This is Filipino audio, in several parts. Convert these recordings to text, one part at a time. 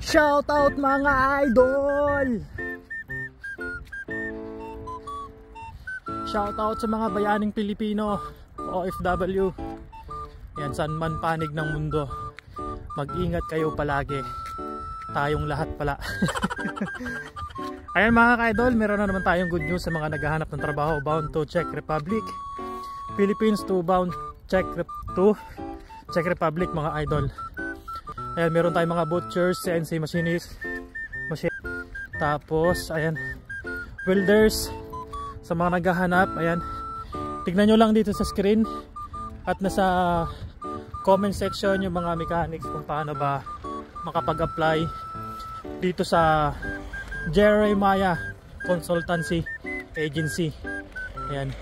Shout out mga idol! Shout out sa mga bayaning Pilipino, OFW. Yan, saan man panig ng mundo. Mag-ingat kayo palagi. Tayong lahat pala. Ayan mga ka-idol, meron na naman tayong good news sa mga naghahanap ng trabaho bound to Czech Republic. Philippines to bound Czech Republic mga idol. Ayan, meron tayong mga butchers, CNC machinists, tapos ayan, welders. Sa mga naghahanap, ayan, tignan nyo lang dito sa screen at nasa comment section yung mga mechanics kung paano ba makapag-apply dito sa Jeremiah Consultancy Agency. Ayan,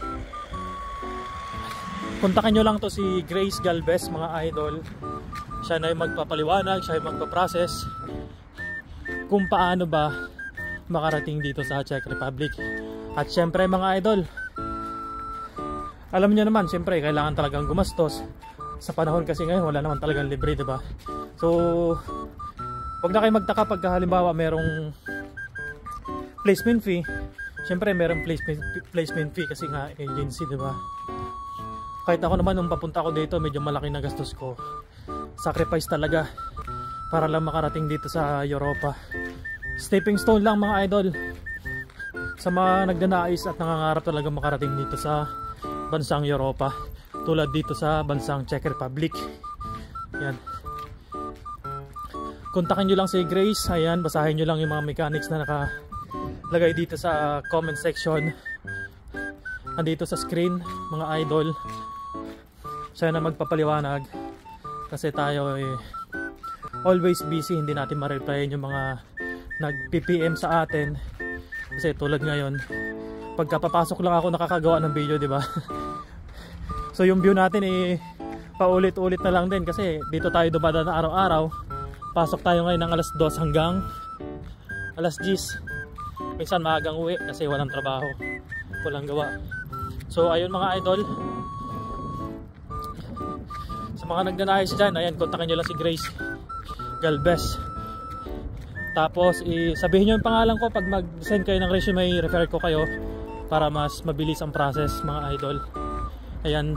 kontakin nyo lang to si Grace Galvez mga idol. Siya na yung magpapaliwanag, siya yung magpaprocess kung paano ba makarating dito sa Czech Republic. At syempre mga idol, alam niyo naman, syempre kailangan talagang gumastos. Sa panahon kasi ngayon wala naman talagang libre, diba? So wag na kayo magtaka pag halimbawa merong placement fee. Syempre merong placement fee kasi nga agency, diba? Kahit ako naman nung papunta ko dito, medyo malaki na gastos ko. Sacrifice talaga para lang makarating dito sa Europa. Stepping stone lang mga idol sa mga nagdanais at nangangarap talaga makarating dito sa bansang Europa, tulad dito sa bansang Czech Republic. Yan, kontakin nyo lang si Grace. Ayan, basahin nyo lang yung mga mechanics na nakalagay dito sa comment section, andito sa screen mga idol. Siya na magpapaliwanag kasi tayo always busy, hindi natin ma-replyan yung mga nag-PPM sa atin. Kasi tulad ngayon, pagkapapasok lang ako nakakagawa ng video, di ba? So yung view natin paulit-ulit na lang din kasi dito tayo dumadaan araw-araw. Pasok tayo ngayon ng alas 2 hanggang alas 10. Minsan maagang uwi kasi walang trabaho, walang gawa. So ayun mga idol, sa mga nagdanais dyan, ayan, kontakin nyo lang si Grace Galvez. Tapos sabihin nyo yung pangalan ko pag mag-send kayo ng resume, refer ko kayo para mas mabilis ang process mga idol. Ayan,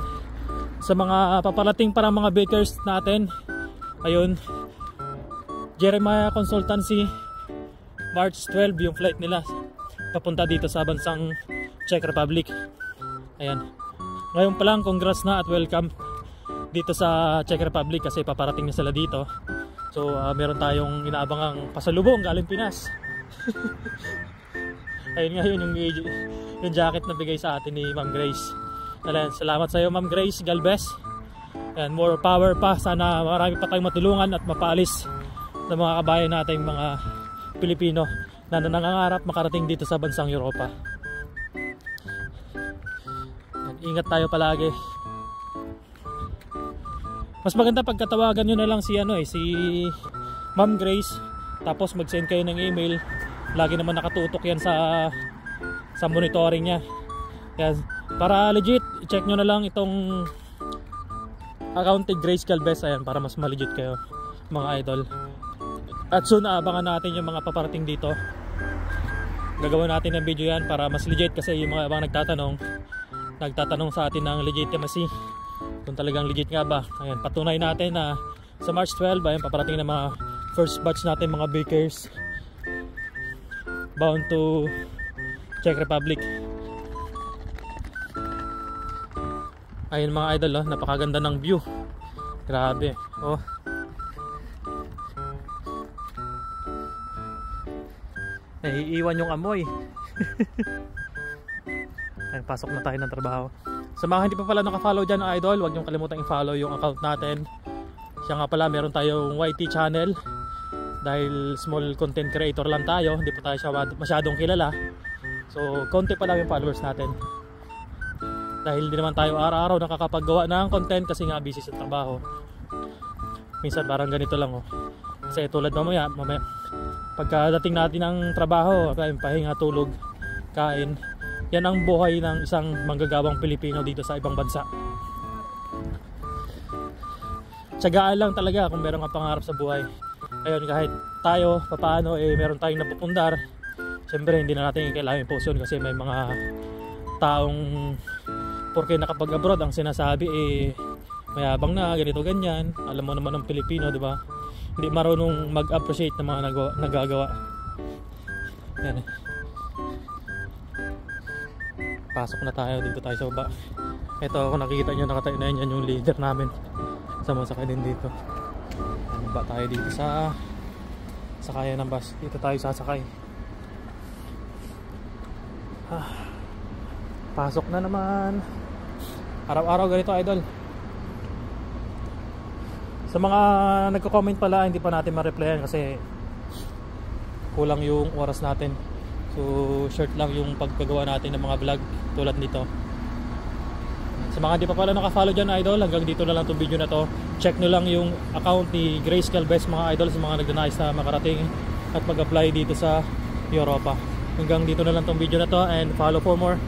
sa mga paparating para mga bakers natin, ayun, Jeremiah Consultancy, March 12 yung flight nila papunta dito sa bansang Czech Republic. Ayan, ngayon pa lang, congrats na at welcome dito sa Czech Republic kasi paparating na sila dito. So meron tayong inaabangang pasalubong galing Pinas. Ayun nga yun, yung jacket na bigay sa atin ni Ma'am Grace. Ayan, salamat sa iyo Ma'am Grace Galvez. Ayan, more power pa, sana marami pa tayong matulungan at mapaalis ng mga kabayan nating mga Pilipino na nangangarap makarating dito sa bansang Europa. Ayan, ingat tayo palagi. Mas maganda pagkatawagan nyo na lang si Ma'am Grace, tapos mag-send kayo ng email. Lagi naman nakatutok yan sa monitoring niya. Yan, para legit, i-check nyo na lang itong account ni Grace Galvez. Ayan, para mas ma-legit kayo mga idol. At soon abangan natin yung mga paparating dito. Gagawin natin ng video yan para mas legit kasi yung mga ibang nagtatanong sa atin ng legitimacy, kung talagang legit nga ba. Ayan, patunay natin na sa March 12, ayan, paparating na mga first batch natin mga bakers bound to Czech Republic. Ayun mga idol, oh, napakaganda ng view. Grabe. Oh. Naiiwan yung amoy. Ay, pasok na tayo ng trabaho. Sa mga hindi pa pala naka-follow dyan idol, huwag niyong kalimutan i-follow yung account natin. Siya nga pala, meron tayong YT channel. Dahil small content creator lang tayo, hindi pa tayo masyadong kilala. So konti pa lang yung followers natin. Dahil hindi naman tayo araw-araw nakakapaggawa ng content kasi nga busy sa trabaho. Minsan parang ganito lang, oh. Kasi tulad mamaya pagkadating natin ng trabaho, pahinga, tulog, kain. Yan ang buhay ng isang manggagawang Pilipino dito sa ibang bansa. Tiyagaan lang talaga kung meron kang pangarap sa buhay. Ayun, kahit tayo papaano meron tayong napupundar, siyempre hindi na natin kailangan i-post yun kasi may mga taong porke nakapag abroad ang sinasabi mayabang na ganito ganyan. Alam mo naman ng Pilipino, di ba? Hindi marunong mag-appreciate ng mga nagagawa. Yan. Pasok na tayo, dito tayo sa baba. Ito, kung nakikita nyo, nakatayo na yan yung leader namin. Sumasakay din dito. Ano ba tayo dito sa sakayan ng bus? Dito tayo sasakay. Pasok na naman. Araw-araw ganito, idol. Sa mga nagko-comment pala, hindi pa natin ma-replyan kasi kulang yung oras natin. So short lang yung pagkagawa natin ng mga vlog tulad nito. Sa mga hindi pa pala naka-follow dyan, idol, hanggang dito na lang itong video na to. Check nyo lang yung account ni Grace Calves, mga idol, sa mga nagdanais na makarating at mag-apply dito sa Europa. Hanggang dito na lang itong video na to, and follow for more.